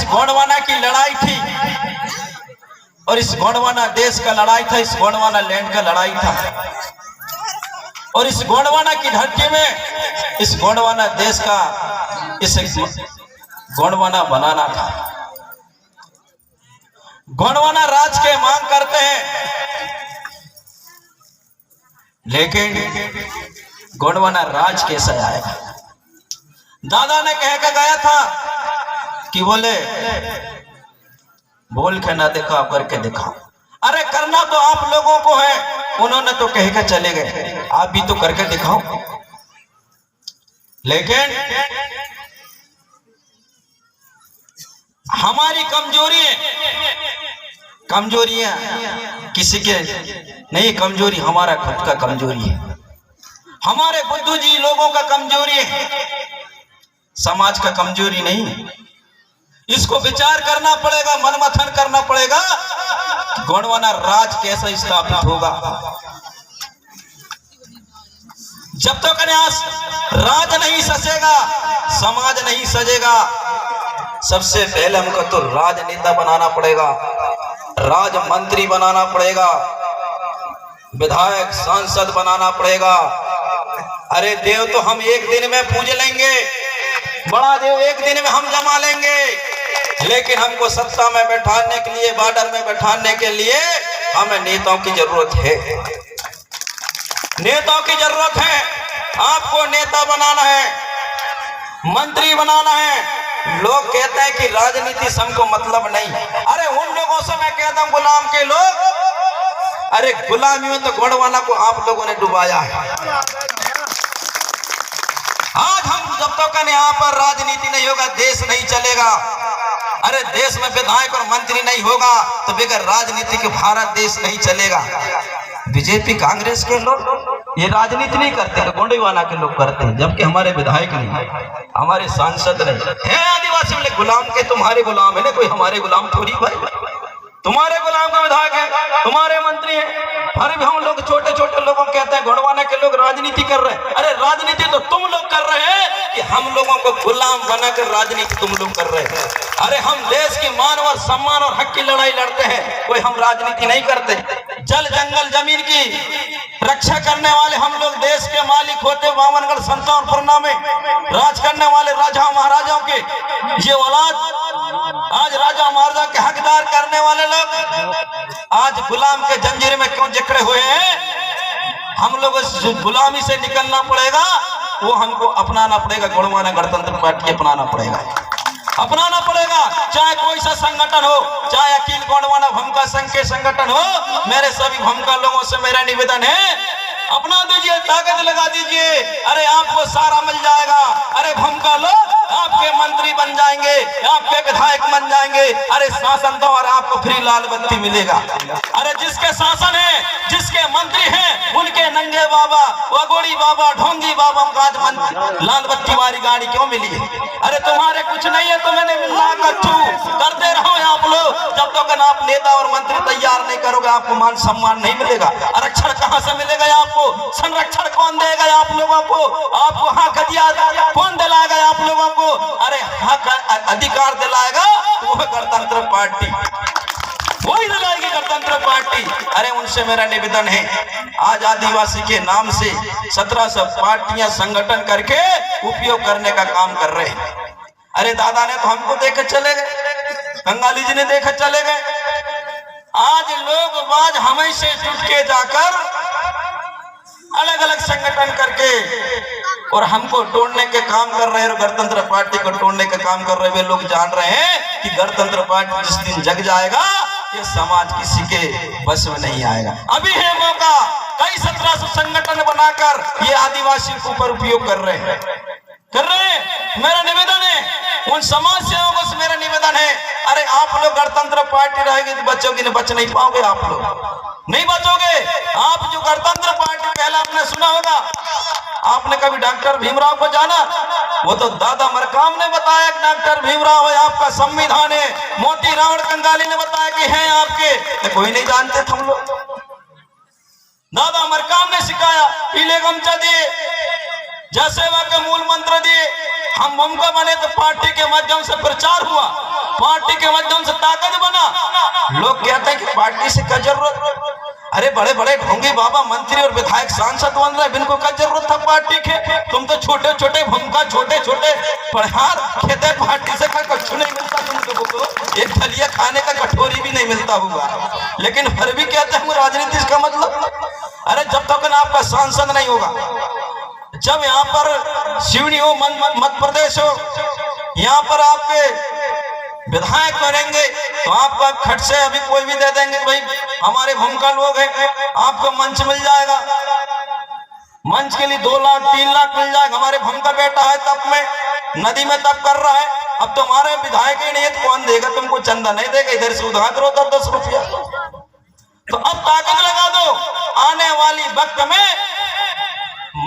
गोंडवाना की लड़ाई थी और इस गोंडवाना देश का लड़ाई था, इस गोंडवाना लैंड का लड़ाई था। और इस गोंडवाना की धरती में इस गोंडवाना देश का इस गोंडवाना बनाना था। गोंडवाना राज के मांग करते हैं, लेकिन गोंडवाना राज कैसे आएगा? दादा ने कह के गया था कि बोले बोल के ना दिखाओ करके दिखाओ। अरे करना तो आप लोगों को है, उन्होंने तो कह के चले गए, आप भी तो करके दिखाओ। लेकिन हमारी कमजोरियां किसी के नहीं, कमजोरी हमारा खुद का कमजोरी है, हमारे बुद्धू जी लोगों का कमजोरी है, समाज का कमजोरी नहीं। इसको विचार करना पड़ेगा, मनमथन करना पड़ेगा, गोंडवाना राज कैसे स्थापित होगा। जब तक राज नहीं सजेगा, समाज नहीं सजेगा। सबसे पहले हमको तो राजनेता बनाना पड़ेगा, राज मंत्री बनाना पड़ेगा, विधायक सांसद बनाना पड़ेगा। अरे देव तो हम एक दिन में पूज लेंगे, बड़ा देव एक दिन में हम जमा लेंगे, लेकिन हमको सत्ता में बैठाने के लिए, बॉर्डर में बैठाने के लिए हमें नेताओं की जरूरत है, नेताओं की जरूरत है। आपको नेता बनाना है, मंत्री बनाना है। लोग कहते हैं कि राजनीति से हमको मतलब नहीं। अरे उन लोगों से मैं कहता हूं गुलाम के लोग, अरे गुलामी में तो गोंडवाना को आप लोगों ने डुबाया है। आज हम जब तक यहाँ पर राजनीति नहीं होगा, देश नहीं चलेगा। अरे देश में विधायक और मंत्री नहीं होगा तो बगैर राजनीति के भारत देश नहीं चलेगा। बीजेपी कांग्रेस के लोग ये राजनीति नहीं करते, तो गोंडवाना के लोग करते हैं, जबकि हमारे विधायक नहीं, हमारे सांसद नहीं है। आदिवासी बोले गुलाम के तुम्हारे गुलाम है, कोई हमारे गुलाम थोड़ी भाई, तुम्हारे गुलाम का विधायक है, तुम्हारे मंत्री है। अरे भी हम लोग छोटे छोटे लोगों कहते हैं गोंडवाना के लोग राजनीति कर रहे हैं। अरे राजनीति तो तुम लोग कर रहे हैं कि हम लोगों को गुलाम बनाकर राजनीति तुम लोग कर रहे हैं। अरे हम देश की मान और सम्मान और हक की लड़ाई लड़ते हैं, कोई हम राजनीति नहीं करते। जल जंगल जमीन की रक्षा करने वाले हम लोग देश के मालिक होते, बावनगढ़ संतानपुरना में राज करने वाले राजा महाराजाओं के ये औलाद आज राजा महाराजा के हकदार करने वाले लोग आज गुलाम के जंजीर में क्यों जकड़े हुए हैं? हम लोग उस गुलामी से निकलना पड़ेगा, वो हमको अपनाना पड़ेगा। गोंडवाना गणतंत्र पार्टी अपनाना पड़ेगा, अपनाना पड़ेगा। चाहे कोई सा संगठन हो, चाहे अखिल गोंडवाना भूमिका संघ के संगठन हो, मेरे सभी भूमिका लोगों से मेरा निवेदन है, अपना दीजिए, ताकत लगा दीजिए। अरे आपको सारा मिल जाएगा। अरे भूमिका लोग आपके मंत्री बन जाएंगे, आपके विधायक बन जाएंगे। अरे शासन तो और आपको फ्री लाल बत्ती मिलेगा। अरे जिसके शासन है, जिसके मंत्री हैं, उनके नंगे बाबा, वगोड़ी बाबा, ढोंगी बाबा को आज लाल बत्ती वाली गाड़ी क्यों मिली है? अरे तुम्हारे कुछ नहीं है तो मैंने करते रहो आप लोग। जब तक आप नेता और मंत्री तैयार नहीं करोगे, आपको मान सम्मान नहीं मिलेगा। आरक्षण कहाँ से मिलेगा आपको? संरक्षण कौन देगा आप लोगों को? आपको हक अधिकार कौन दिलाएगा आप लोगों को? अरे हक अधिकार दिलाएगा वो गणतंत्र पार्टी, वही दिलाएगी गणतंत्र पार्टी। अरे उनसे मेरा निवेदन है, आज आदिवासी के नाम से 1700 पार्टियां संगठन करके उपयोग करने का काम कर रहे हैं। अरे दादा ने तो हमको देख चले गए, बंगाली जी ने देख चले गए। आज लोग बाज हमें से जुट के जाकर अलग अलग संगठन करके और हमको तोड़ने के काम कर रहे हैं, और गणतंत्र पार्टी को तोड़ने का काम कर रहे हैं। वे लोग जान रहे हैं कि गणतंत्र पार्टी जिस दिन जग जाएगा, ये समाज किसी के बस में नहीं आएगा। अभी है मौका, कई 1700 संगठन बनाकर ये आदिवासी के ऊपर उपयोग कर रहे हैं, मेरा निवेदन है उन समाज सेवकों से, मेरा निवेदन है, अरे आप लोग गणतंत्र पार्टी रहेगी तो बचोगे, नहीं बच नहीं पाओगे, आप लोग नहीं बचोगे। आप जो गणतंत्र पार्टी पहले आपने सुना होगा, आपने कभी डॉक्टर भीमराव को जाना? वो तो दादा मरकाम ने बताया कि डॉक्टर भीमराव है आपका संविधान है, मोती रावण कंगाली ने बताया कि है आपके, तो कोई नहीं जानते थे हम लोग। दादा मरकाम ने सिखाया, पीले गमछा दिए, जय सेवा के मूल मंत्र दिए, हम भूमिका बने तो पार्टी के माध्यम से प्रचार हुआ। पार्टी के माध्यम से ताकत बना। लोग कहते हैं कि पार्टी से क्या जरूरत, अरे बड़े बड़े ढोंगी बाबा मंत्री और विधायक सांसद बन रहे, इनको क्या जरूरत था पार्टी के? तुम तो छोटे छोटे भूमिका छोटे छोटे पढ़ार खेते, पार्टी से कुछ नहीं मिलता तुमको, एक दलिया खाने का कटोरी भी नहीं मिलता होगा, लेकिन फिर भी कहते हैं राजनीति का मतलब। अरे जब तक आपका सांसद नहीं होगा, जब यहाँ पर सिवनी हो मध्य प्रदेश हो, यहाँ पर आपके विधायक बनेंगे तो आपका खट से अभी कोई भी दे देंगे, भाई हमारे भूमिका लोग हैं, आपको मंच मिल जाएगा, मंच के लिए 2 लाख 3 लाख मिल जाएगा। हमारे भूमिका बेटा है तप में नदी में तप कर रहा है, अब तुम्हारे विधायक ही नहीं है तो कौन देगा तुमको? चंदा नहीं देगा, इधर से उधार करो 10 रुपया। तो अब ताकत लगा दो, आने वाली वक्त में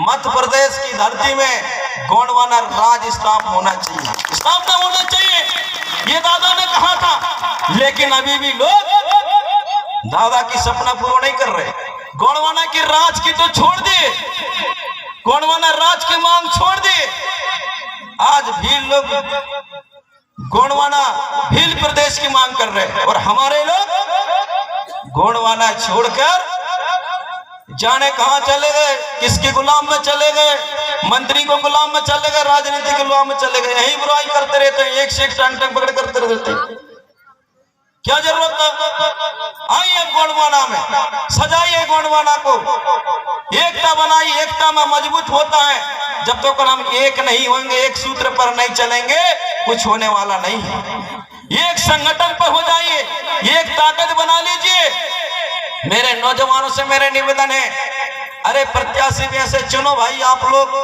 मध्य प्रदेश की धरती में गोंडवाना राज स्थापना होना चाहिए, स्थापना होना चाहिए, ये दादा ने कहा था। लेकिन अभी भी लोग दादा की सपना पूरा नहीं कर रहे। गोंडवाना की राज की तो छोड़ दिए, गोंडवाना राज की मांग छोड़ दिए। आज भील लोग गोंडवाना भील प्रदेश की मांग कर रहे हैं, और हमारे लोग गोंडवाना छोड़कर जाने कहां चले गए, किसके गुलाम में चले गए, मंत्री को गुलाम में चले गए, राजनीति के गुलाम में चले गए, यही बुराई करते रहते हैं, एक से एक टांग पकड़ करते रहते हैं। क्या जरूरत है? आइए गोंडवाना में, सजाइए गोंडवाना को, एकता बनाइए, एकता में मजबूत होता है। जब तक हम एक नहीं होंगे, एक सूत्र पर नहीं चलेंगे, कुछ होने वाला नहीं है। एक संगठन पर हो जाइए, एक ताकत बना लीजिए। मेरे नौजवानों से मेरे निवेदन है, अरे प्रत्याशी भी ऐसे चुनो भाई, आप लोग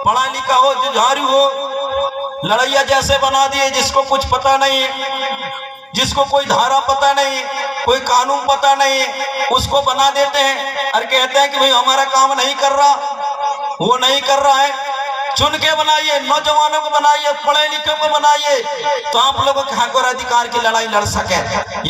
पढ़ा लिखा हो, जुझारू हो, लड़ैया जैसे बना दिए, जिसको कुछ पता नहीं है, जिसको कोई धारा पता नहीं, कोई कानून पता नहीं, उसको बना देते हैं और कहते हैं कि भाई हमारा काम नहीं कर रहा, वो नहीं कर रहा है। चुन के बनाइए, नौजवानों को बनाइए, पढ़े लिखे को बनाइए, तो आप लोगों के हक और अधिकार की लड़ाई लड़ सके,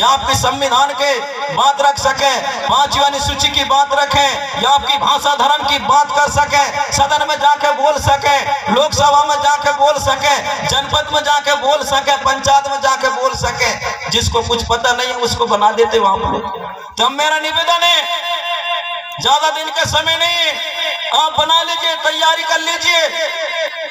या आपके संविधान के बात रख सके, 5वीं अनुसूची की बात रखें, या आपकी भाषा धर्म की बात कर सके, सदन में जाके बोल सके, लोकसभा में जाके बोल सके, जनपद में जाके बोल सके, पंचायत में जाके बोल सके। जिसको कुछ पता नहीं है उसको बना देते वहां पर। तो मेरा निवेदन है, ज्यादा दिन का समय नहीं, आप बना लीजिए, तैयारी कर लीजिए।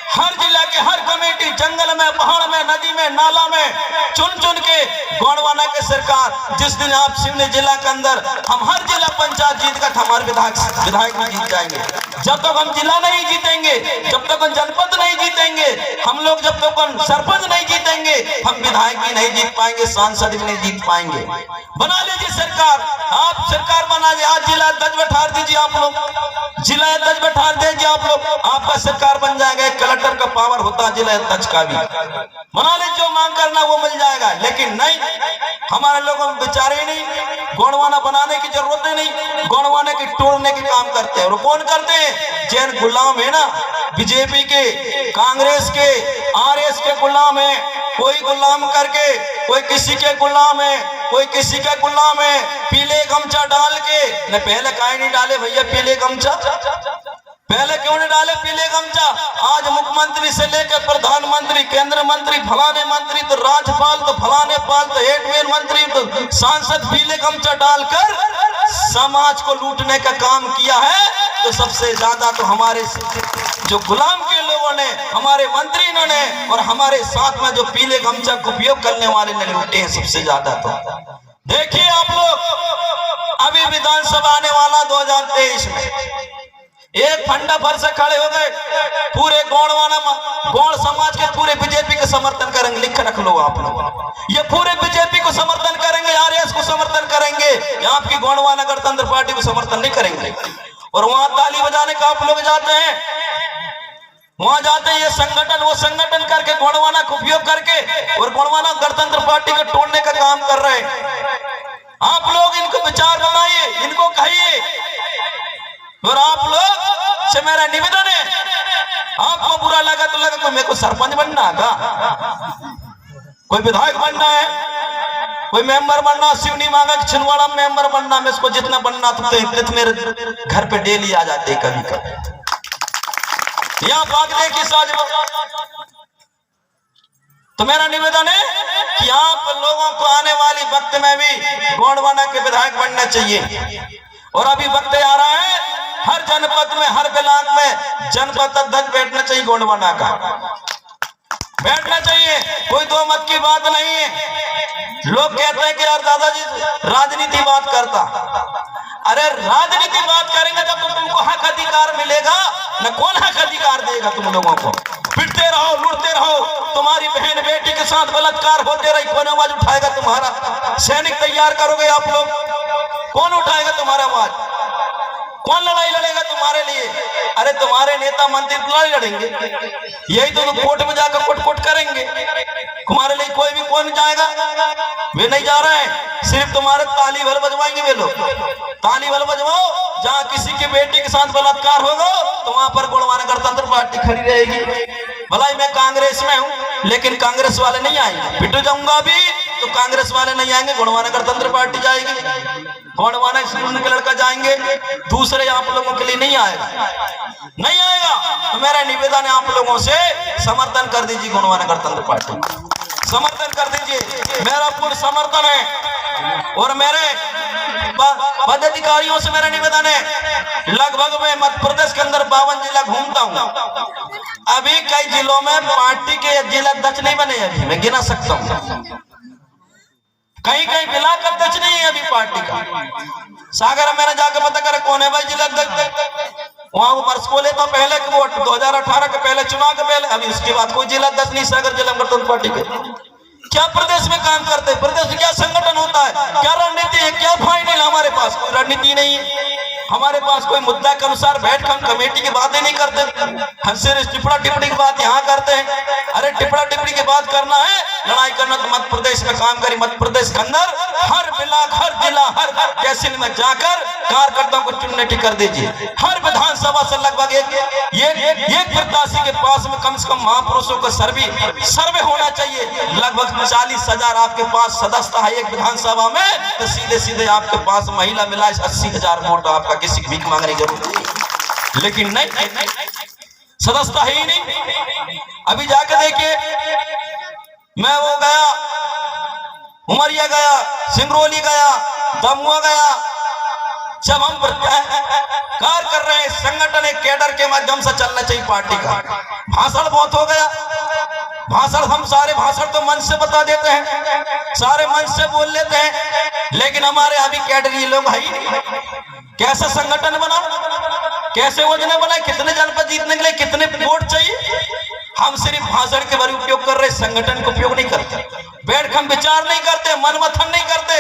हर जिला के हर कमेटी, जंगल में, पहाड़ में, नदी में, नाला में चुन चुन के गोंडवाना के सरकार, जिस दिन आप सिवनी जिला के अंदर हम हर जिला पंचायत जीत कर हमारे विधायक में जीत जाएंगे। जब तक हम जिला नहीं जीतेंगे, जब तक हम जनपद नहीं जीतेंगे, हम लोग जब तक हम सरपंच नहीं जीतेंगे, हम विधायक भी नहीं जीत पाएंगे, सांसद भी नहीं जीत पाएंगे। बना लीजिए सरकार, आप सरकार बना लीजिए। आज जिला अध्यक्ष बैठा दीजिए, आप लोग जिला अध्यक्ष बैठा दीजिए, आप लोग, आपका सरकार बन जाएगा। कलेक्टर का पावर होता है जिला अध्यक्ष का भी, बना लीजिए, जो मांग करना वो मिल जाएगा। लेकिन नहीं, हमारे लोगों में विचार ही नहीं, गोंडवाना बनाने की जरूरत ही नहीं, गोंडवाना की तोड़ने के काम करते हैं। और कौन करते हैं? जैन गुलाम है ना, बीजेपी के, कांग्रेस के, आरएस के गुलाम है। कोई गुलाम करके, कोई किसी के गुलाम है, कोई किसी का गुलाम है। पीले गमछा डाल के, न पहले काहे नहीं डाले भैया पीले गमछा, पहले क्यों नहीं डाले पीले गमछा? आज मुख्यमंत्री से लेकर प्रधानमंत्री, केंद्र मंत्री, फलाने मंत्री, तो राज्यपाल, तो फलाने पाल, तो हेडमेन मंत्री, तो सांसद पीले गमछा डालकर समाज को लूटने का काम किया है। तो सबसे ज्यादा तो हमारे जो गुलाम के लोगों ने, हमारे मंत्री ने, और हमारे साथ में जो पीले गमछा का उपयोग करने वाले ने लूटे हैं सबसे ज्यादा। तो देखिए आप लोग, अभी विधानसभा आने वाला 2023 में एक फंडा भर से खड़े हो गए, पूरे गोंडवाना गोंड समाज के पूरे बीजेपी को समर्थन करेंगे। लिख रख लो आप लोग, ये पूरे बीजेपी को समर्थन करेंगे, आरएस को समर्थन करेंगे, आपकी गोंडवाना गणतंत्र पार्टी को समर्थन नहीं करेंगे। और वहां ताली बजाने का आप लोग जाते हैं, वहां जाते हैं, ये संगठन वो संगठन करके, गोंडवाना का उपयोग करके, और गोंडवाना गणतंत्र पार्टी को तोड़ने का काम कर रहे हैं। आप लोग इनको विचार बनाइए, इनको कहिए। और आप लोग से मेरा निवेदन है, आपको बुरा लगा तो लगा, कोई मेरे को सरपंच बनना है, कोई विधायक बनना है, कोई मेंबर बनना, सिवनी मांगा छिंदवाड़ा मेंबर बनना, मैं इसको जितना बनना तो मेरे घर पे डेली आ जाते कभी कभी, यहाँ भागने की साजिश। तो मेरा निवेदन है कि कि आप लोगों को आने वाली वक्त में भी गोंडवाना के विधायक बनना चाहिए। और अभी वक्त आ रहा है, हर जनपद में, हर ब्लॉक में जनपद अध्यक्ष बैठना चाहिए, गोंडवाना का बैठना चाहिए। कोई दो मत की बात नहीं है। लोग कहते हैं कि यार दादाजी राजनीति बात करता। अरे राजनीति बात करेंगे जब तो तुमको हक अधिकार मिलेगा, न कौन हक अधिकार देगा तुम लोगों को? पिटते रहो, लूटते रहो, तुम्हारी बहन बेटी के साथ बलात्कार होते रही, कौन आवाज उठाएगा तुम्हारा? सैनिक तैयार करोगे आप लोग, कौन उठाएगा तुम्हारा आवाज? कौन लड़ाई लड़ेगा तुम्हारे लिए? अरे तुम्हारे नेता मंत्री लड़ाई लड़ेंगे, यही तो कोर्ट में जाकर कोट करेंगे। तुम्हारे लिए कोई भी कौन जाएगा? वे नहीं जा रहे हैं, सिर्फ तुम्हारे ताली भल बजवाएंगे वे लोग। ताली भल बजवाओ, जहाँ किसी की बेटी के साथ बलात्कार होगा तो वहां पर गोंडवाना गणतंत्र पार्टी खड़ी रहेगी। भलाई मैं कांग्रेस में हूँ, लेकिन कांग्रेस वाले नहीं आएंगे। पिट जाऊंगा भी तो कांग्रेस वाले नहीं आएंगे, गोंडवाना गणतंत्र पार्टी जाएगी। गोंडवाना स्कूल के लड़का जाएंगे, दूसरे आप लोगों के लिए नहीं आएगा, नहीं आएगा। तो मेरा निवेदन है आप लोगों से, समर्थन कर दीजिए गोंडवाना गणतंत्र पार्टी, समर्थन कर दीजिए, मेरा पूर्ण समर्थन है। और मेरे पदाधिकारियों से मेरा निवेदन है, लगभग मैं मध्य प्रदेश के अंदर 52 जिला घूमता हूँ। अभी कई जिलों में पार्टी के जिला अध्यक्ष नहीं बने, अभी मैं गिना सकता हूँ। कहीं कहीं ब्लॉक अध्यक्ष नहीं है अभी पार्टी का। सागर मैंने जाकर पता करा कौन है भाई जिला अध्यक्ष, वहां वो वर्ष को लेता पहले के वोट 2018 के पहले, चुनाव के पहले। अभी उसके बाद कोई जिला अध्यक्ष नहीं सागर जिला गणतंत्र पार्टी के। क्या प्रदेश में काम करते हैं? प्रदेश में क्या संगठन होता है? क्या रणनीति है? क्या फाइनल? हमारे पास कोई रणनीति नहीं है, हमारे पास कोई मुद्दा के अनुसार बैठ हम कमेटी की बातें नहीं करते, हम सिर्फ टिप्पणी टिप्पणी की बात यहाँ करते हैं। अरे टिप्पणी टिप्पणी की बात करना है, लड़ाई करना तो मध्य प्रदेश में काम करी। मध्य प्रदेश के अंदर हर ब्लॉक, हर जिला, हर तहसील में जाकर कार्यकर्ताओं को चुनने कर दीजिए। हर विधानसभा से लगभग एक प्रत्याशी के पास में कम से कम महापुरुषों का सर्वे होना चाहिए। लगभग 40,000 आपके पास सदस्य है एक विधानसभा में, तो सीधे सीधे आपके पास महिला मिला 80,000 वोट आपका, किसी की भीख मांगने की जरूरत नहीं। लेकिन नहीं, सदस्यता है ही नहीं। अभी जाकर देखिए, मैं वो गया, उमरिया गया, सिंगरौली गया, दमुआ गया। जब हम कार्य कर रहे हैं, संगठन एक कैडर के माध्यम से चलना चाहिए पार्टी का। भाषण बहुत हो गया, भाषण हम सारे भाषण तो मंच से बता देते हैं, सारे मंच से बोल लेते हैं, लेकिन हमारे अभी कैडर ये लोग है ही नहीं। कैसे संगठन बना, कैसे योजना बनाए, कितने जनपद जीतने के लिए कितने वोट चाहिए? हम सिर्फ भाषण के बारे उपयोग कर रहे, संगठन का उपयोग नहीं करते, बैठ हम विचार नहीं करते, मनमथन नहीं करते।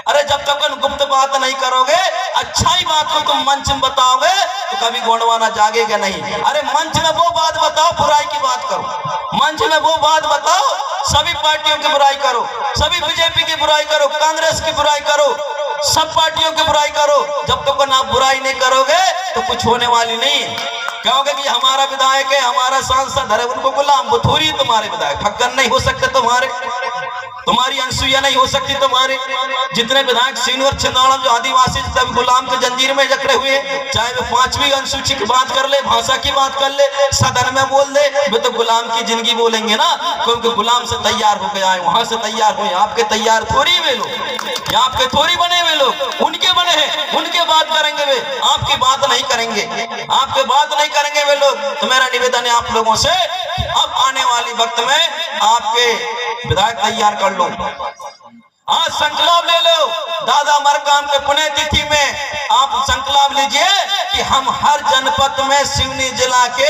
अरे जब तक गुप्त बात नहीं करोगे, अच्छाई बात को तुम मंच में बताओगे तो कभी गोंडवाना जागेगा नहीं। अरे मंच में वो बात बताओ, बुराई की बात करो, मंच में वो बात बताओ, सभी पार्टियों की बुराई करो, सभी बीजेपी की बुराई करो, कांग्रेस की बुराई करो, सब पार्टियों की बुराई करो। जब तक आप बुराई नहीं करोगे तो कुछ होने वाली नहीं। कहोगे कि हमारा विधायक है, हमारा सांसद है, उनको गुलाम, वो थोड़ी तुम्हारे विधायक। ठक्कर नहीं हो सकते तुम्हारे, तुम्हारी अनसुईया नहीं हो सकती तुम्हारे। जितने विधायक सीनियर छिंदवाड़ा जो आदिवासी सब गुलाम के जंजीर में जकड़े हुए, चाहे वो 5वीं अनुसूची की बात कर ले, भाषा की बात कर ले, सदन में बोल दे, वे तो गुलाम की जिंदगी बोलेंगे ना, क्योंकि गुलाम से तैयार हो गया है, वहां से तैयार हुए। आपके तैयार थोड़ी वे लोग, आपके थोड़ी बने हुए लोग, उनके बने हैं, उनके बात करेंगे वे, आपकी बात नहीं करेंगे, आपके बात नहीं करेंगे वे लोग। तो मेरा निवेदन है आप लोगों से, अब आने वाली वक्त में आपके विधायक तैयार कर लो। आज संकल्प ले लो, दादा मरकाम के पुण्यतिथि में आप संकल्प लीजिए कि हम हर जनपद में सिवनी जिला के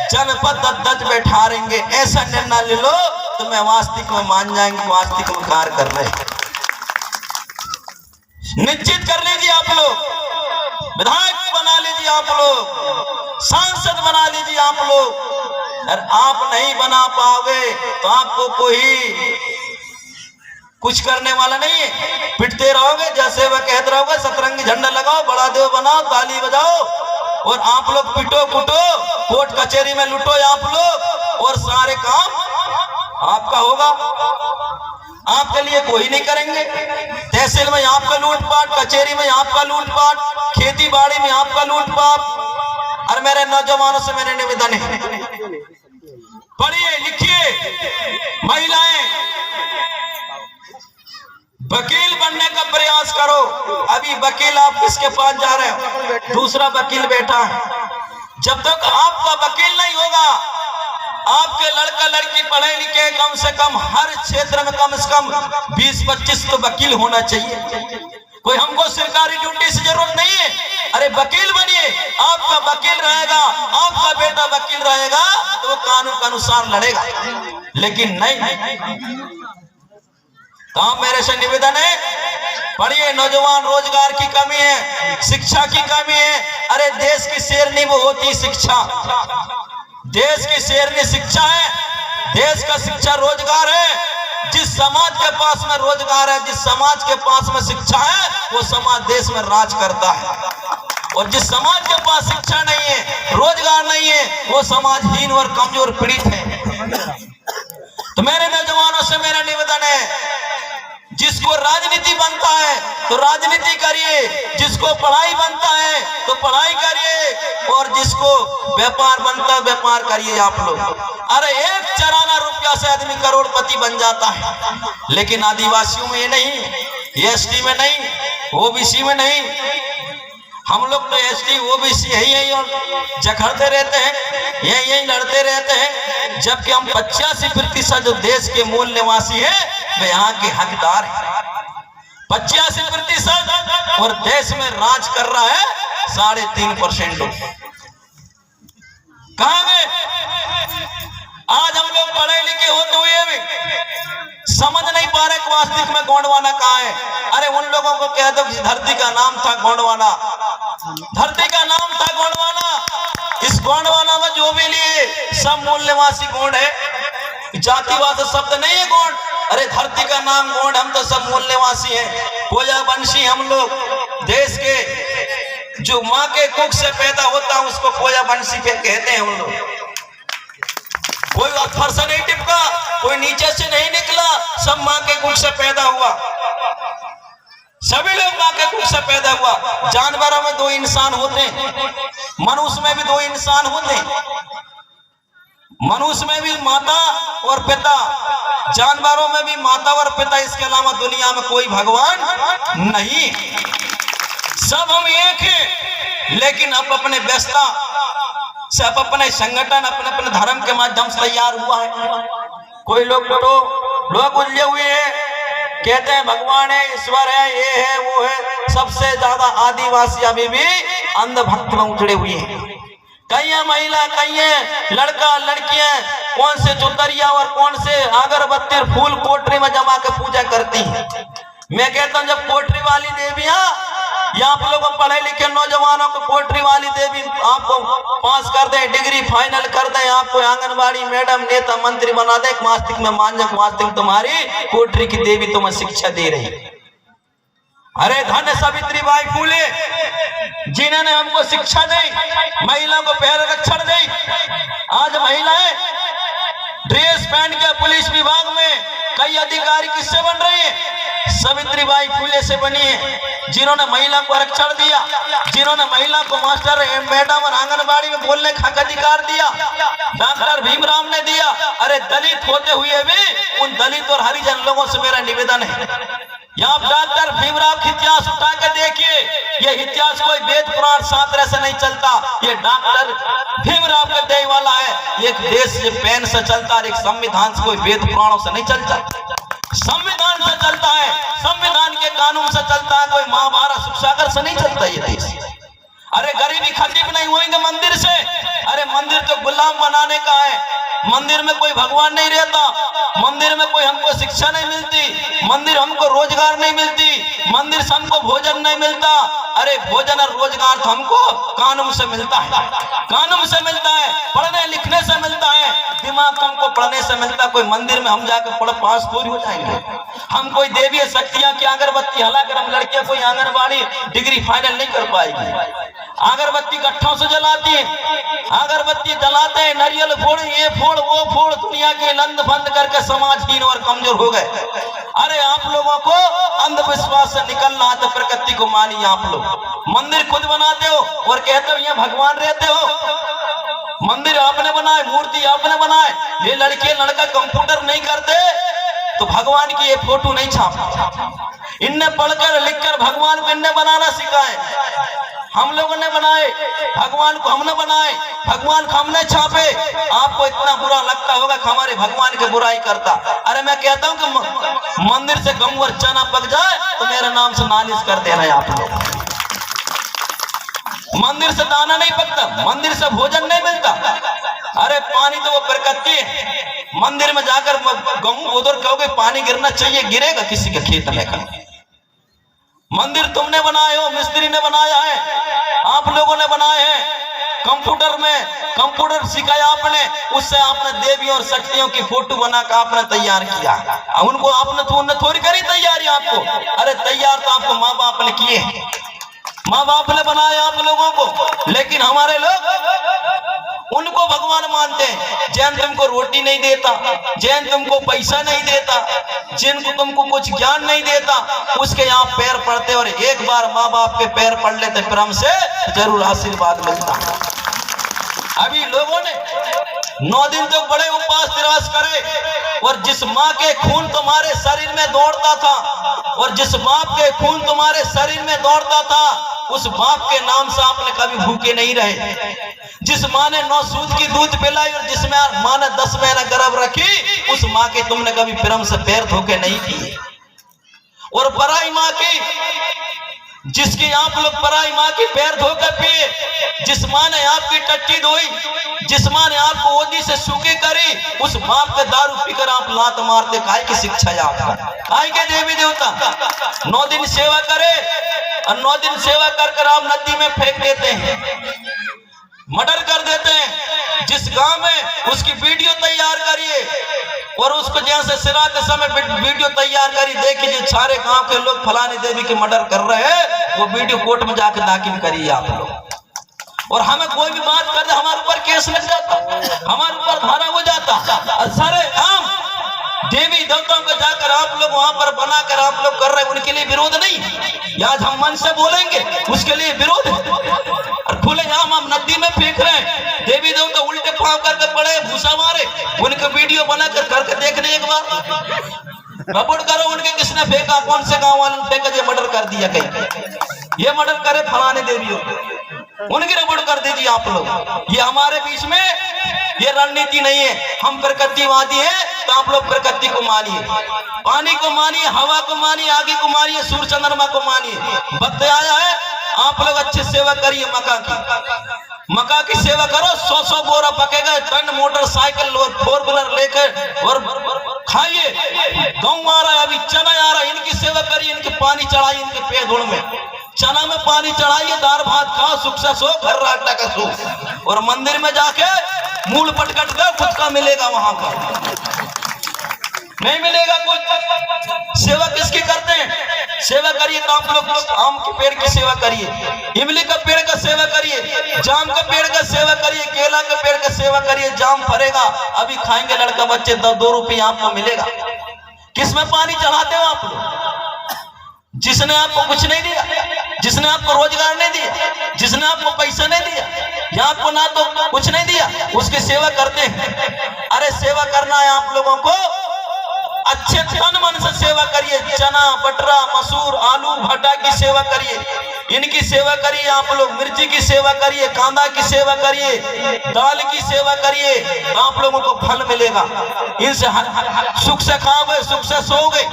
जनपद अध्यक्ष बैठाएंगे। ऐसा निर्णय ले लो तो मैं वास्तविक में मान जाएंगे, वास्तविक में कार्य कर रहे हैं। निश्चित कर लीजिए आप लोग, विधायक बना लीजिए आप लोग, सांसद बना लीजिए आप लोग। अगर आप नहीं बना पाओगे तो आपको कोई कुछ करने वाला नहीं है। पिटते रहोगे, जैसे वह कहते रहोगे, सतरंगी झंडा लगाओ, बड़ा देव बनाओ, ताली बजाओ, और आप लोग पिटो कुटो, कोर्ट कचहरी में लुटो आप लोग, और सारे काम आपका होगा। आपके लिए कोई नहीं करेंगे। तहसील में आपका लूटपाट, कचहरी में आपका लूटपाट, खेती बाड़ी में आपका लूटपाट। और मेरे नौजवानों से मेरे निवेदन है, पढ़िए लिखिए, महिलाएं वकील बनने का प्रयास करो। अभी वकील आप किसके पास जा रहे हो? दूसरा वकील बैठा है। जब तक आपका वकील नहीं होगा, आपके लड़का लड़की पढ़े लिखे कम से कम हर क्षेत्र में कम से कम 20-25 तो वकील होना चाहिए। कोई हमको सरकारी ड्यूटी से जरूरत नहीं है, अरे वकील बनिए। आपका वकील रहेगा, आपका बेटा वकील रहेगा तो वो कानून के अनुसार लड़ेगा। लेकिन नहीं, तो मेरे से निवेदन है, पढ़िए। नौजवान रोजगार की कमी है, शिक्षा की कमी है। अरे देश की शेरनी वो होती शिक्षा, देश की शेरनी शिक्षा है। देश का शिक्षा रोजगार है। जिस समाज के पास में रोजगार है, जिस समाज के पास में शिक्षा है, वो समाज देश में राज करता है। और जिस समाज के पास शिक्षा नहीं है, रोजगार नहीं है, वो समाज हीन और कमजोर पीड़ित है। तो मेरे नौजवानों से मेरा निवेदन है, जिसको राजनीति बनता है तो राजनीति करिए, जिसको पढ़ाई बनता है तो पढ़ाई करिए, और जिसको व्यापार बनता है व्यापार करिए आप लोग। अरे 1 चराना रुपया से आदमी करोड़पति बन जाता है, लेकिन आदिवासियों में ये नहीं, एसटी में नहीं, ओबीसी में नहीं। हम लोग तो एसटी ओबीसी यही और जखड़ते रहते हैं, यही लड़ते रहते हैं, जबकि हम 85% जो देश के मूल निवासी है वे यहाँ के हकदार हैं। 85% और देश में राज कर रहा है 3.5% लोग। कहाँ गए? आज हम लोग पढ़े लिखे होते हुए भी समझ नहीं पा रहे कि वास्तविक में गोंडवाना कहाँ है। अरे उन लोगों को कह दो कि धरती का नाम था गोंडवाना, धरती का नाम था गोंडवाना। इस गोंडवाना में जो भी लिए सब मूल निवासी गोंड है, जातिवाद शब्द नहीं है गोंड। अरे धरती का नाम गोंड, हम तो सब मूल निवासी हैं, कोया वंशी हम लोग। देश के जो माँ के कुख से पैदा होता है उसको कोया वंशी कहते हैं हम लोग। कोई अत्थर से नहीं टिपका, कोई नीचे से नहीं निकला, सब माँ के कुख से पैदा हुआ। सभी लोग माँ के कुख से पैदा हुआ। जानवरों में 2 इंसान होते हैं, मनुष्य में भी 2 इंसान होते हैं। मनुष्य में भी माता और पिता, जानवरों में भी माता और पिता। इसके अलावा दुनिया में कोई भगवान नहीं, सब हम एक हैं। लेकिन अब अपने व्यस्तता से, अब अपने संगठन, अपने अपने धर्म के माध्यम से तैयार हुआ है। कोई लोग लोग उलझे हुए हैं, कहते हैं भगवान है, ईश्वर है, ये है, वो है। सबसे ज्यादा आदिवासी अभी भी अंधभक्त में उजड़े हुए हैं। कई महिला, कई लड़का लड़कियां कौन से चुतरिया और कौन से अगरबत्ती और फूल कोठरी में जमा के पूजा करती हैं। मैं कहता हूं जब कोठरी वाली देवियां या आप लोग पढ़े लिखे नौजवानों को कोठरी वाली देवी आपको पास कर दे, डिग्री फाइनल कर दे, आपको आंगनबाड़ी मैडम, नेता, मंत्री बना दे, मास्टिक में मांझक वास्तिक तुम्हारी कोठरी की देवी तुम्हें शिक्षा दे रही। अरे धन्य सावित्रीबाई फूले जिन्होंने हमको शिक्षा दी, महिला को पैर रक्षण दी। आज महिलाएं ड्रेस पहन के पुलिस विभाग में कई अधिकारी किससे बन रही है? सावित्रीबाई फूले से बनी है, जिन्होंने महिला को आरक्षण दिया, जिन्होंने महिला को मास्टर, मैडम और आंगनबाड़ी में बोलने का अधिकार दिया। डॉक्टर भीमराव ने दिया। अरे दलित होते हुए भी उन दलित और हरिजन लोगों से मेरा निवेदन है, आप डॉक्टर भीमराव का इतिहास उठा के देखिए। ये इतिहास कोई वेद पुराण शास्त्र से नहीं चलता, ये डॉक्टर भीमराव का देय वाला है। एक देश पेन से चलता है, एक संविधान से, कोई वेद पुराणों से नहीं चलता, संविधान से चलता है, संविधान के कानून से चलता है, कोई महाभारत शिक्षागर से नहीं चलता ये देश। अरे गरीबी खत्म नहीं होंगे मंदिर से। अरे मंदिर तो गुलाम बनाने का है, मंदिर में कोई भगवान नहीं रहता, मंदिर में कोई हमको शिक्षा नहीं मिलती, मंदिर हमको रोजगार नहीं मिलती, मंदिर से हमको भोजन नहीं मिलता। अरे भोजन और रोजगार तो हमको कानून से मिलता है, कानून से मिलता है, पढ़ने लिखने से मिलता है, दिमाग तो हमको पढ़ने से मिलता है। कोई मंदिर में हम जाकर पढ़ पास थोड़ी हो जाएंगे। हम कोई देवी शक्तियां की अगरबत्ती हलाकर हम लड़कियां कोई आंगनबाड़ी डिग्री फाइनल नहीं कर पाएगी। अगरबत्ती गट्ठों से जलाती है, अगरबत्ती जलाते हैं, नारियल फोड़, ये फोड़, वो फोड़, दुनिया के लंद बंद करके समाजहीन और कमजोर हो गए। अरे आप लोगों को अंधविश्वास से निकलना है तो प्रकृति को मानिए। आप लोग मंदिर खुद बनाते हो और कहते हो ये भगवान रहते हो। मंदिर आपने बनाए, मूर्ति आपने बनाए। ये लड़के लड़का कंप्यूटर नहीं करते, तो भगवान की ये फोटो नहीं छापा। इनने पढ़कर लिखकर भगवान को इनने बनाना सिखाए, हम लोगों ने बनाए, भगवान को हमने बनाए, भगवान को हमने छापे। आपको इतना बुरा लगता होगा कि हमारे भगवान की बुराई करता। अरे मैं कहता हूं कि मंदिर से गेहूं और चना पक जाए तो मेरे नाम से नालिश कर देना आप लोग। मंदिर से दाना नहीं पकता, मंदिर से भोजन नहीं मिलता। अरे पानी तो वो प्रकृति है। मंदिर में जाकर गेहूं उधर कहोगे पानी गिरना चाहिए, गिरेगा किसी के खेत में का? मंदिर तुमने बनाए हो, मिस्त्री ने बनाया है, आप लोगों ने बनाए हैं। कंप्यूटर में कंप्यूटर सिखाया आपने, उससे आपने देवी और शक्तियों की फोटो बनाकर आपने तैयार किया। उनको आपने थोड़ी करी तैयारी आपको। अरे तैयार तो आपको माँ बाप ने किए, माँ बाप ने बनाया आप लोगों को। लेकिन हमारे लोग उनको भगवान मानते हैं। जैन तुमको रोटी नहीं देता, जैन तुमको पैसा नहीं देता, जिनको तुमको कुछ ज्ञान नहीं देता, उसके यहाँ पैर पड़ते और एक बार माँ बाप के पैर पड़ लेते क्रम से जरूर आशीर्वाद मिलता। अभी लोगों ने 9 दिन तक बड़े उपवास निराश करे, और जिस माँ के खून तुम्हारे शरीर में दौड़ता था, और जिस बाप के खून तुम्हारे शरीर में दौड़ता था, उस बाप के नाम से आपने कभी भूखे नहीं रहे। जिस माँ ने 9 सूद की दूध पिलाई और जिसमें माँ ने 10 महीना गर्भ रखी, उस माँ के तुमने कभी प्रेम से पैर धोखे नहीं किए। और पराई माँ की, जिसकी आप लोग पराई माँ की पैर धोकर पिए, जिस माँ ने आपकी टट्टी धोई, जिस माँ ने आपको ओदी से सूखी करी, उस बाप के दारू पीकर आप लात मारते। काय की शिक्षा है आपका? काय के देवी देवता 9 दिन सेवा करे और 9 दिन सेवा कर कर आप नदी में फेंक देते हैं, मर्डर कर देते हैं। जिस गांव में उसकी वीडियो तैयार करिए और उसको जैसे श्राद्ध के समय वीडियो तैयार करी, देखिए जो सारे गांव के लोग फलानी देवी के मर्डर कर रहे हैं, वो वीडियो कोर्ट में जाकर दाखिल करिए आप लोग। और हमें कोई भी बात कर दे हमारे ऊपर केस लग जाता, हमारे ऊपर धारा हो जाता। और सारे काम देवी देवताओं को जाकर आप लोग वहां पर बनाकर आप लोग कर रहे हैं, उनके लिए विरोध नहीं। आज हम मन से बोलेंगे उसके लिए विरोध है। और खुले आम हम नदी में फेंक रहे हैं, देवी देवता उल्टे पांव करके पड़े, भूसा मारे, उनके वीडियो बनाकर करके देखने एक बार रिपोर्ट करो उनके किसने फेंका, कौन से गांव वाले ने फेंका, ये मर्डर कर दिया, कहीं ये मर्डर करे फलाने देवियों, उनकी रिपोर्ट कर दीजिए आप लोग। ये हमारे बीच में ये रणनीति नहीं है। हम प्रकृतिवादी हैं तो आप लोग प्रकृति को मानिए, पानी को मानिए, हवा को मानिए, आगे को मानिए, सूर्य चंद्रमा को मानिए। वक्त आया है आप लोग अच्छी सेवा करिए, मक्का की सेवा करो। 100 बोरा पकेगा, टन मोटरसाइकिल और 4 व्हीलर लेकर और खाइए। गेहूं आ रहा है, अभी चना आ रहा है, इनकी सेवा करिए, इनके पानी चढ़ाइए, इनके पेड़ धुल में चना में पानी चढ़ाइए, दाल भात खाओ, सुख से सो, घर राटा का सो। और मंदिर में जाके मूल पटकट कर खुद का मिलेगा, वहां पर नहीं मिलेगा कुछ। सेवा किसकी करते हैं? सेवा करिए तो आप लोग आम के पेड़ की सेवा करिए, इमली का पेड़ का सेवा करिए, जाम का पेड़ का सेवा करिए, केला के पेड़ का सेवा करिए। जाम फरेगा, अभी खाएंगे लड़का बच्चे, 2 रुपये आपको मिलेगा। किसमें पानी चढ़ाते हो आप लोग? जिसने आपको कुछ नहीं दिया, जिसने आपको रोजगार नहीं दिया, जिसने आपको पैसा नहीं दिया, या आपको ना तो कुछ नहीं दिया, उसकी सेवा करते हैं। अरे सेवा करना है आप लोगों को, अच्छे तन मन से सेवा करिए। चना, बटरा, मसूर, आलू, भट्टा की सेवा करिए, इनकी सेवा करिए आप लोग। मिर्ची की सेवा करिए, कांदा की सेवा करिए, दाल की सेवा करिए, आप लोगों को फल मिलेगा। इनसे सुख से खाओगे, सुख से सोओगे।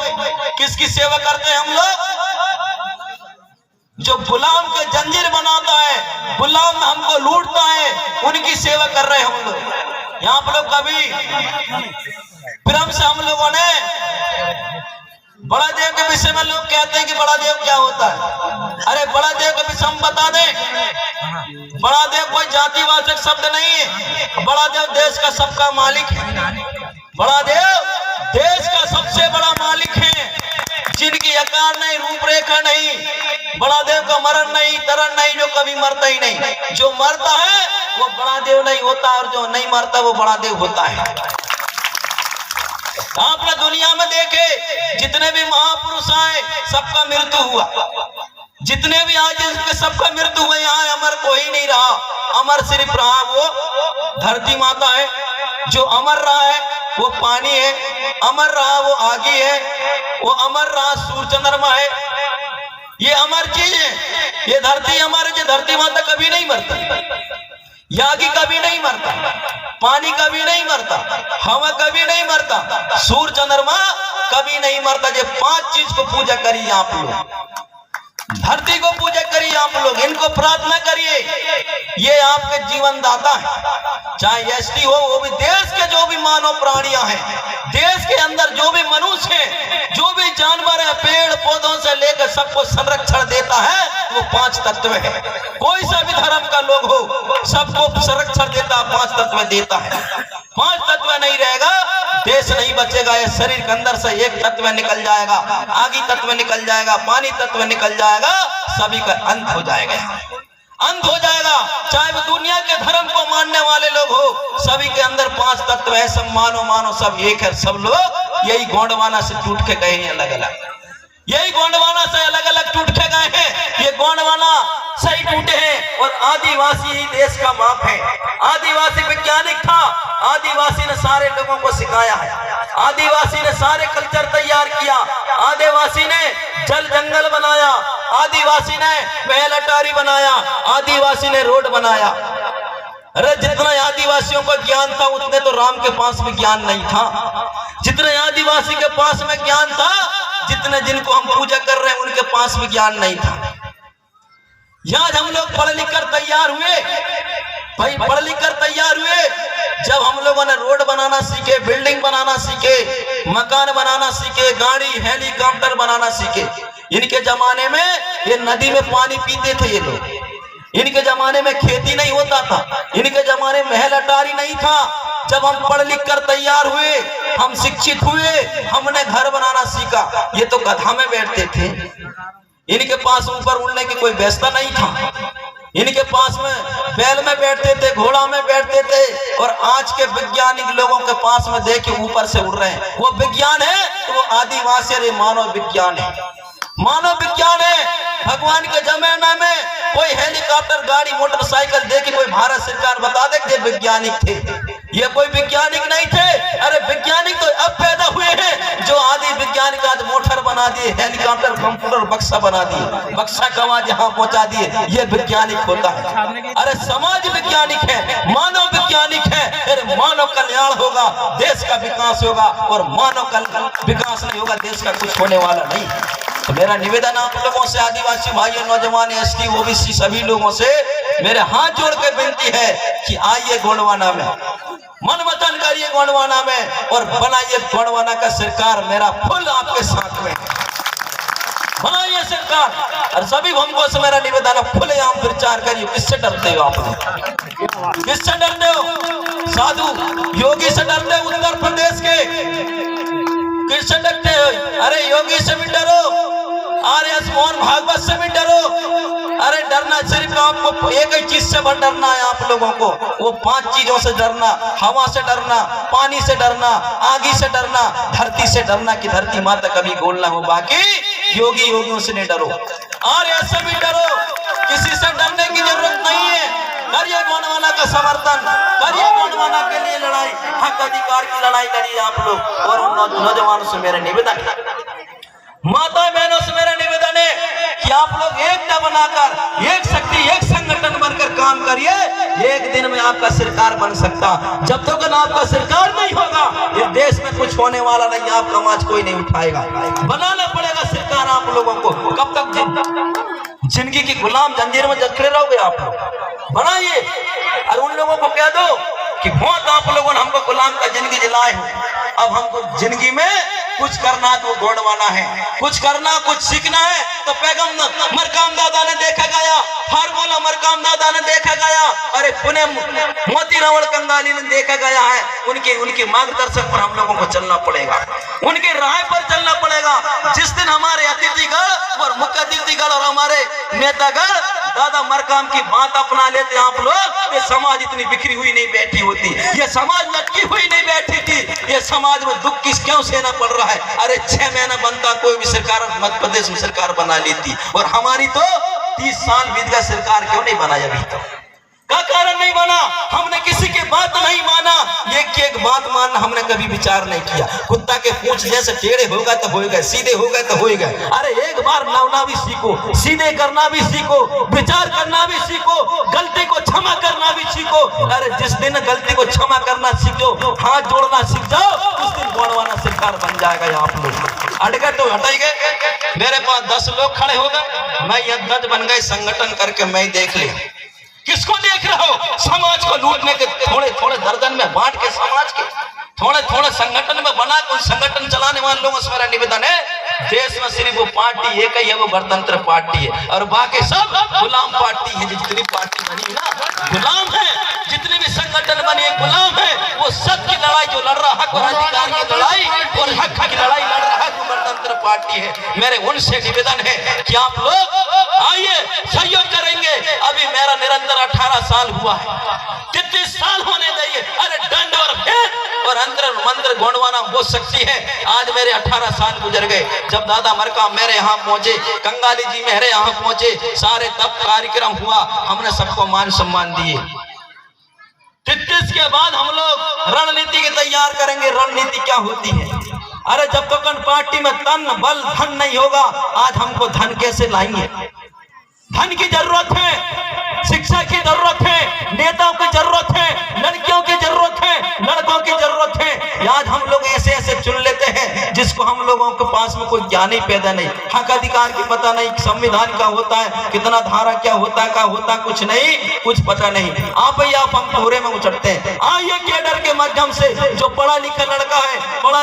किसकी सेवा करते हैं हम लोग? जो गुलाम के जंजीर बनाता है, गुलाम हमको लूटता है, उनकी सेवा कर रहे हैं हम लोग। यहाँ पर लोग कभी प्रेम से हम लोगों ने बड़ा देव के विषय में लोग कहते हैं कि बड़ा देव क्या होता है। अरे बड़ा देव के विषय हम बता दें, बड़ा देव कोई जातिवाचक शब्द नहीं है। बड़ा देव देश का सबका मालिक है। बड़ा देव देश का सबसे बड़ा मालिक है, जिनकी आकार नहीं, रूपरेखा नहीं। बड़ा देव का मरण नहीं, तरण नहीं, जो कभी मरता ही नहीं। जो मरता है वो बड़ा देव नहीं होता, और जो नहीं मरता वो बड़ा देव होता है। आपने दुनिया में देखे जितने भी महापुरुष आए, सबका मृत्यु हुआ। जितने भी आज सबका मृत्यु हुआ। यहाँ अमर कोई नहीं रहा, अमर सिर्फ रहा वो धरती माता है। जो अमर रहा है वो पानी है, अमर रहा वो आगे है, वो अमर रहा सूर्य चंद्रमा है, ये अमर चीज है। ये धरती अमर है, धरती माता कभी नहीं मरता, यागी कभी नहीं मरता, पानी कभी नहीं मरता, हवा कभी नहीं मरता, सूर्य चंद्रमा कभी नहीं मरता। ये 5 चीज को पूजा करिए आप लोग, धरती को पूजा करिए आप लोग, इनको प्रार्थना करिए, ये आपके जीवन दाता है। चाहे एसटी हो, वो भी देश के जो भी मानव प्राणियां हैं, देश के अंदर जो भी मनुष्य हैं, जो भी जानवर है, पेड़ पौधों से लेकर सबको संरक्षण देता है, वो 5 तत्व है। कोई सा भी धर्म का लोग हो, सबको संरक्षण देता, 5 तत्व देता है। 5 तत्व नहीं रहेगा, देश नहीं बचेगा। ये शरीर के अंदर से एक तत्व निकल जाएगा, आगी तत्व निकल जाएगा, पानी तत्व निकल जाएगा, सभी का अंत हो जाएगा, अंत हो जाएगा। चाहे वो दुनिया के धर्म को मानने वाले लोग हो, सभी के अंदर 5 तत्व है। सब मानो सब एक है, सब लोग यही गोंडवाना से टूट के गए हैं, अलग अलग, यही गोंडवाना से अलग अलग टूट के गए हैं। ये गोंडवाना सही टूटे हैं, और आदिवासी ही देश का बाप है। आदिवासी वैज्ञानिक था, आदिवासी ने सारे लोगों को सिखाया है, आदिवासी ने सारे कल्चर तैयार किया, आदिवासी ने जल जंगल बनाया, आदिवासी ने महल अटारी बनाया, आदिवासी ने रोड बनाया। अरे जितना आदिवासियों को ज्ञान था, उतने तो राम के पास भी ज्ञान नहीं था। जितने आदिवासी के पास में ज्ञान था, जितने जिनको हम पूजा कर रहे हैं, उनके पास भी ज्ञान नहीं था। आज हम लोग पढ़ लिख कर तैयार हुए, भाई पढ़ लिख कर तैयार हुए, जब हम लोगों ने रोड बनाना सीखे, बिल्डिंग बनाना सीखे, मकान बनाना सीखे, गाड़ी हेलीकॉप्टर बनाना सीखे। इनके जमाने में ये नदी में पानी पीते थे ये लोग, इनके जमाने में खेती नहीं होता था, इनके जमाने में महल अटारी नहीं था। जब हम पढ़ लिख कर तैयार हुए, हम शिक्षित हुए, हमने घर बनाना सीखा। ये तो गधा में बैठते थे, इनके पास ऊपर उड़ने की कोई व्यवस्था नहीं था, इनके पास में बैल में बैठते थे, घोड़ा में बैठते थे। और आज के वैज्ञानिक लोगों के पास में देखिए ऊपर से उड़ रहे हैं, वो विज्ञान है, तो वो आदिवासी अरे मानव विज्ञान है, मानव विज्ञान है। भगवान के जमाने में कोई हेलीकॉप्टर, गाड़ी, मोटरसाइकिल देखे कोई भारत सरकार बता दे कि वैज्ञानिक थे, ये कोई वैज्ञानिक नहीं थे। अरे वैज्ञानिक तो अब पैदा हुए हैं, जो आदि वैज्ञानिक आज मोटर बना दिए, हेलीकॉप्टर, कंप्यूटर, बक्सा बना दिए, बक्सा कमा जहां पहुंचा दिए, ये वैज्ञानिक होता है। अरे समाज वैज्ञानिक है, मानव वैज्ञानिक है। अरे मानव कल्याण होगा, देश का विकास होगा, और मानव का विकास नहीं होगा, देश का कुछ होने वाला नहीं। तो मेरा निवेदन आप लोगों से, आदिवासी भाइयों, नौजवान, एसटी, ओबीसी सभी लोगों से मेरे हाथ जोड़ के विनती है कि आइए गोंडवाना में, मन वचन करिए गोंडवाना में, और बनाइए गोंडवाना का सरकार। मेरा फुल आपके साथ में बनाइए सरकार। और सभी हमको से मेरा निवेदन है, खुलेआम प्रचार करिए। किससे डरते हो आप लोग, किससे डरते हो? साधु योगी से डरते हो, उत्तर प्रदेश के, किससे डरते हो? अरे योगी से भी डरो, आर.एस. मोहन भागवत से भी डरो। अरे डरना सिर्फ आपको एक ही चीज से डरना है आप लोगों को, वो 5 चीजों से डरना, हवा से डरना, पानी से डरना, आगी से डरना, धरती से डरना कि धरती माता कभी गोल ना हो। बाकी योगियों से नहीं डरो, आर.एस. से भी डरो, किसी से डरने की जरूरत नहीं है। करिए गोंडवाना का समर्थन, करिए गोंडवाना के लिए लड़ाई, हक अधिकार की लड़ाई करिए आप लोग। और नौजवानों से मेरा निवेदन, माता बहनों से मेरा निवेदन है कि आप लोग एकता बनाकर, एक शक्ति, एक संगठन बनकर काम करिए। एक दिन में आपका सरकार बन सकता। जब तक आपका सरकार नहीं होगा, इस देश में कुछ होने वाला नहीं, आपका आवाज कोई नहीं उठाएगा। बनाना पड़ेगा सरकार आप लोगों को। कब तक जिंदगी की गुलाम जंजीर में जकड़े रहोगे आप लोग? बनाइए, और उन लोगों को कह दो कि बहुत आप लोगों ने हमको गुलाम का जिंदगी जिलाए हो, अब हमको जिंदगी में कुछ करना तो गोंडवाना है, कुछ करना, कुछ सीखना है। तो पैगंबर मरकाम दादा ने देखा गया, हर बोला मरकाम दादा ने देखा गया, अरे पुणे मोती रावण कंगाली ने देखा गया है। उनके मार्गदर्शन पर हम लोगों को चलना पड़ेगा, उनके राह पर चलना पड़ेगा। जिस दिन हमारे अतिथिगण और मुख्य अतिथिगण और हमारे नेतागण दादा मरकाम की बात अपना लेते आप लोग, ये समाज इतनी बिखरी हुई नहीं बैठी होती, ये समाज लटकी हुई नहीं बैठी थी। ये समाज में दुख किस क्यों सहना पड़ रहा है? अरे 6 महीना बनता, कोई भी सरकार मध्य प्रदेश में सरकार बना लेती, और हमारी तो 30 साल बीत गया, सरकार क्यों नहीं बनाई अभी तक? का कारण नहीं बना? हमने किसी की बात नहीं माना, एक बात मानना हमने कभी विचार नहीं किया। कुत्ता के पूंछ जैसे टेढ़े होगा तो होएगा, सीधे होगा तो होएगा। अरे एक बार नवना भी सीखो, सीधे करना भी सीखो, विचार करना भी सीखो, गलती को क्षमा करना भी सीखो। अरे जिस दिन गलती को क्षमा करना सीख जाओ, हाथ जोड़ना सीख जाओ, उस दिन गोंडवाना सरकार बन जाएगा। आप लोग अटके तो हटाई गए। मेरे पास 10 लोग खड़े हो गए, मैं अध्यक्ष बन गए संगठन करके। मैं देख लिया किसको देख रहे हो? समाज को लूटने के थोड़े थोड़े दर्जन में बांट के समाज के थोड़े थोड़े संगठन में बना के संगठन चलाने वाले लोगों से मेरा निवेदन है, देश में सिर्फ वो पार्टी एक ही है, वो गणतंत्र पार्टी है, और बाकी सब गुलाम पार्टी है। जितनी पार्टी बनी ना गुलाम है, जितने भी संगठन बने गुलाम है। वो सत्य की लड़ाई जो लड़ रहा है, हक और अधिकार की लड़ाई और हक की लड़ाई लड़ रहा है, वो गणतंत्र पार्टी है। मेरे उनसे निवेदन है कि आप लोग आइए, सहयोग करेंगे। अभी मेरा निरंतर 18 साल हुआ है, 33 साल होने चाहिए। अरे दंड और भेद और अंतर मंत्र गोंडवाना वो शक्ति है। आज मेरे 18 साल गुजर गए। जब दादा मरका मेरे यहाँ पहुंचे, कंगाली जी मेरे यहाँ पहुंचे, सारे तब कार्यक्रम हुआ, हमने सबको मान सम्मान दिए। 33 के बाद हम लोग रणनीति की तैयार करेंगे। रणनीति क्या होती है? अरे जब तक पार्टी में तन बल धन नहीं होगा, आज हमको धन कैसे लाएंगे? धन की जरूरत है, शिक्षा की जरूरत है, नेताओं की जरूरत है, लड़कियों की जरूरत है, लड़कों की जरूरत है। आज हम लोग ऐसे ऐसे चुन लेते हैं जिसको हम लोगों के पास में कोई ज्ञान ही पैदा नहीं, हक अधिकार की पता नहीं, संविधान का होता है, कितना धारा क्या होता है, कुछ नहीं, कुछ पता नहीं। आप ही आप हम कोहरे में उचटते हैं। आइए कैडर के माध्यम से, जो पढ़ा लिखा लड़का है, पढ़ा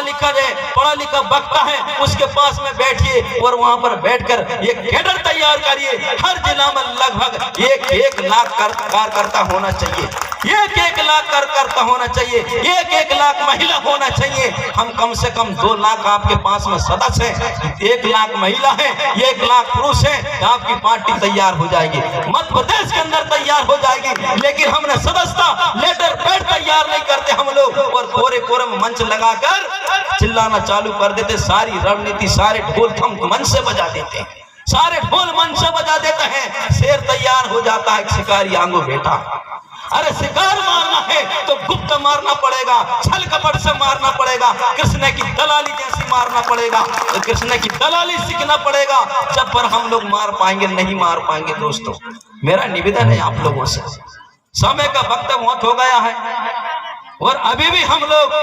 लिखा वक्ता है, उसके पास में बैठिए और वहां पर बैठकर एक कैडर तैयार करिए। हर जिला में लगभग 1 लाख कार्यकर्ता होना चाहिए, 1 लाख कार्यकर्ता होना चाहिए, 1 लाख महिला होना चाहिए। हम कम से कम 2 लाख आपके पास में सदस्य हैं, 1 लाख महिला है, 1 लाख पुरुष है, आपकी पार्टी तैयार हो जाएगी, मध्य प्रदेश के अंदर तैयार हो जाएगी। लेकिन हमने सदस्यता लेटर पैड तैयार नहीं करते हम लोग, और कोरे में मंच लगाकर चिल्लाना चालू कर देते। सारी रणनीति, सारे ढोल थम मंच से बजा देते हैं, सारे ढोल मंच से बजा देते हैं। शेर तैयार हो जाता है, शिकारी आंगो बेटा। अरे शिकार मारना है तो गुप्त मारना पड़ेगा, छल कपट से मारना पड़ेगा, कृष्ण की दलाली जैसी मारना पड़ेगा, तो कृष्ण की दलाली सीखना पड़ेगा। जब पर हम लोग मार पाएंगे, नहीं मार पाएंगे। दोस्तों मेरा निवेदन है आप लोगों से, समय का वक्त बहुत हो गया है, और अभी भी हम लोग,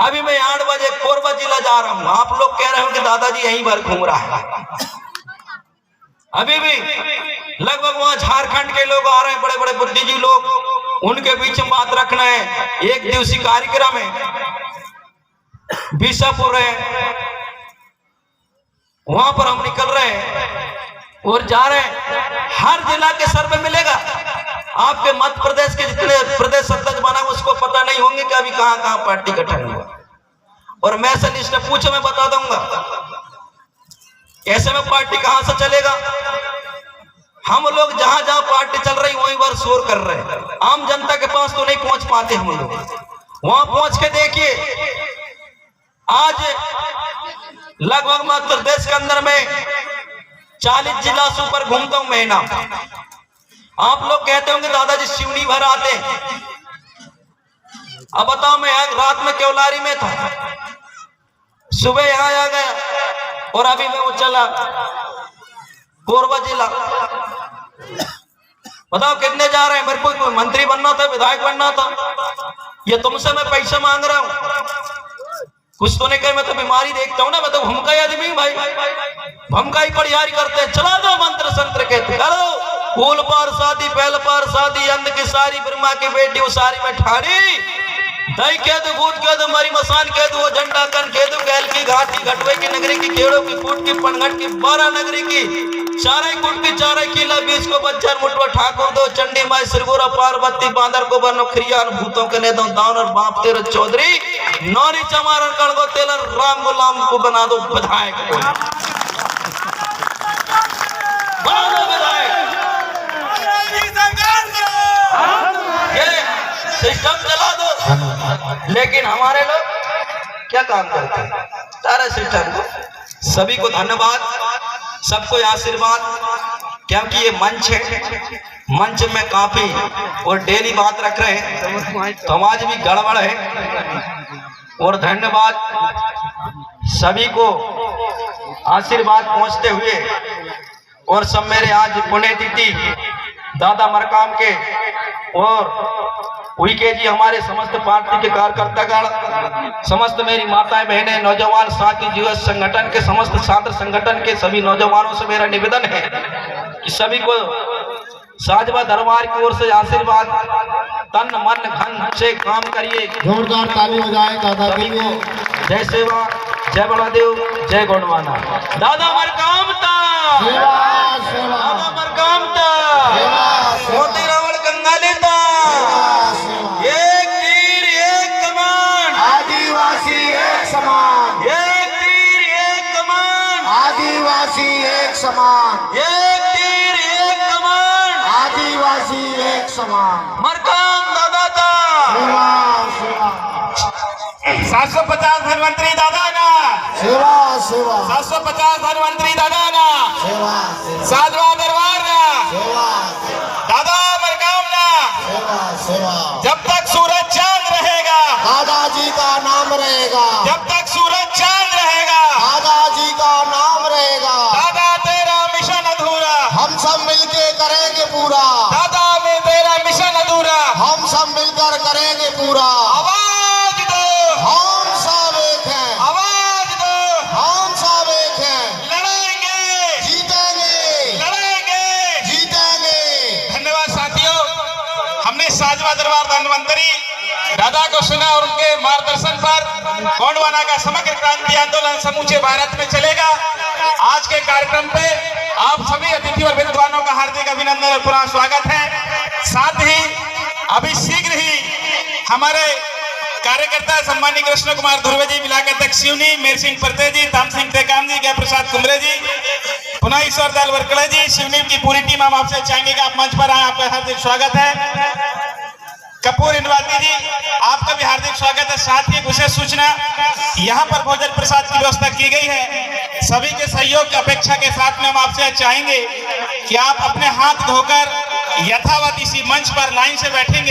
अभी मैं 8 बजे कोरबा जिला जा रहा हूँ। आप लोग कह रहे हो कि दादाजी यहीं भर घूम रहा है। अभी भी लगभग वहां झारखंड के लोग आ रहे हैं, बड़े बड़े बुद्धिजीवी लोग, उनके बीच में बात रखना है। 1 दिवसीय कार्यक्रम है, बीसापुर है, वहां पर हम निकल रहे हैं और जा रहे हैं। हर जिला के सर्वे मिलेगा। आपके मध्य प्रदेश के जितने प्रदेश अध्यक्ष बना उसको पता नहीं होंगे कि अभी कहां पार्टी गठन हुआ, और मैं से लिस्ट पूछो, मैं बता दूंगा। ऐसे में पार्टी कहां से चलेगा? हम लोग जहां जहां पार्टी चल रही वहीं पर शोर कर रहे हैं, आम जनता के पास तो नहीं पहुंच पाते हम लोग। वहां पहुंच के देखिए, आज लगभग मध्य प्रदेश के अंदर में 40 जिला से ऊपर घूमता हूं महीना। आप लोग कहते होंगे दादाजी शिवनी भर आते। अब बताओ, मैं रात में केवलारी में था, सुबह यहां आ गया, और अभी मैं वो चला कोरबा जिला। बताओ कितने जा रहे हैं? मेरे को कोई मंत्री बनना था, विधायक बनना था, ये तुमसे मैं पैसा मांग रहा हूं? कुछ तो नहीं कहे, मैं तो बीमारी देखता हूं ना, मैं तो भमकाई आदमी भाई, भमकाई परिहारी करते हैं। चला दो मंत्र संत्र कहते, करो फूल पार शादी, पहल पार शादी, अंध की सारी, ब्रह्मा की बेटी उसारी में ठाड़ी, दही कह दो, भूत कह दो, मरी मसान कह दो, झंडा कन कह दो, गैल की घाटी, घटवे की नगरी की, केड़ों की कूट की, पनघट की, 12 नगरी की, चारे कुट की, चारे किला, बीच को बच्चर मुठवा ठाकुर दो, चंडी माई सिरगुरा पार्वती, बांदर को बनो खरिया, भूतों के ने दो दान, और बाप तेरे चौधरी, नौरी चमारन कण को तेलर, राम गुलाम को बना दो विधायक। सिस्टम चला दो। लेकिन हमारे लोग क्या काम करते हैं? सारा सिस्टम को। सभी को धन्यवाद, सबको आशीर्वाद। क्योंकि ये मंच है, मंच में काफी और डेली बात रख रहे हैं तो आज भी गड़बड़ है। और धन्यवाद सभी को आशीर्वाद पहुंचते हुए और सब मेरे आज पुण्यतिथि दादा मरकाम के और उइके जी हमारे समस्त पार्टी के कार्यकर्तागण, समस्त मेरी माताएं बहनें, नौजवान साथी, युवा संगठन के समस्त छात्र संगठन के सभी नौजवानों से मेरा निवेदन है कि सभी को साजवा दरबार की ओर से आशीर्वाद, तन मन धन से काम करिए। जोरदार ताली बजाएं दादा के लिए। जय सेवा, जय बड़ादेव, जय गोंडवाना। दादा मरकाम ता, दादा मरकाम ता, मोती रावण कंगाली ता, एक तीर एक कमान, आदिवासी एक समान, एक तीर एक कमान, आदिवासी एक समान, एक तीर एक कमान, आदिवासी एक समान। मरकाम दादा ता। 750 धनवंतरी दादा ना, सेवा सेवा 750 धनवंतरी दादा ना, सेवा साधवा दरबार ना, सेवा दादा मरकाम ना। सेवा सेवा। जब तक सूरज चांद रहेगा, दादाजी का नाम रहेगा, जब तक सूरज चांद रहेगा, दादाजी का नाम रहेगा। दादा तेरा मिशन अधूरा, हम सब मिलके करेंगे पूरा, दादा में तेरा मिशन अधूरा। हम सब मिलकर करेंगे पूरा। आवाज दो, हम सब एक हैं, आवाज दो, हम सब एक हैं। लड़ेंगे, जीतेंगे, लड़ेंगे। जीतेंगे। धन्यवाद साथियों, हमने साजवा दरबार धनवंतरी दादा को सुना और उनके मार्गदर्शन पर गोंडवाना का समग्र क्रांति आंदोलन समूचे भारत में चलेगा। आज के कार्यक्रम पे आप सभी अतिथि और विद्वानों का हार्दिक अभिनंदन और पूरा स्वागत है। साथ ही अभी शीघ्र ही हमारे कार्यकर्ता सम्मानी कृष्ण कुमार ध्रुवे जी, मिलाकर अध्यक्ष शिवनी, मेर सिंह परते जी, धाम सिंह टेकाम जी, जय प्रसाद कुमरे जी, पुनः ईश्वर दल वर्कड़े जी, शिवनी की पूरी टीम हम आपसे चाहेंगे कि आप मंच पर आए। आपका हार्दिक स्वागत है। कपूर इंडवाती जी, आपका भी हार्दिक स्वागत है। साथ ही विशेष सूचना, यहाँ पर भोजन प्रसाद की व्यवस्था की गई है। सभी के सहयोग की अपेक्षा के साथ में हम आपसे चाहेंगे कि आप अपने हाथ धोकर यथावत इसी मंच पर लाइन से बैठेंगे।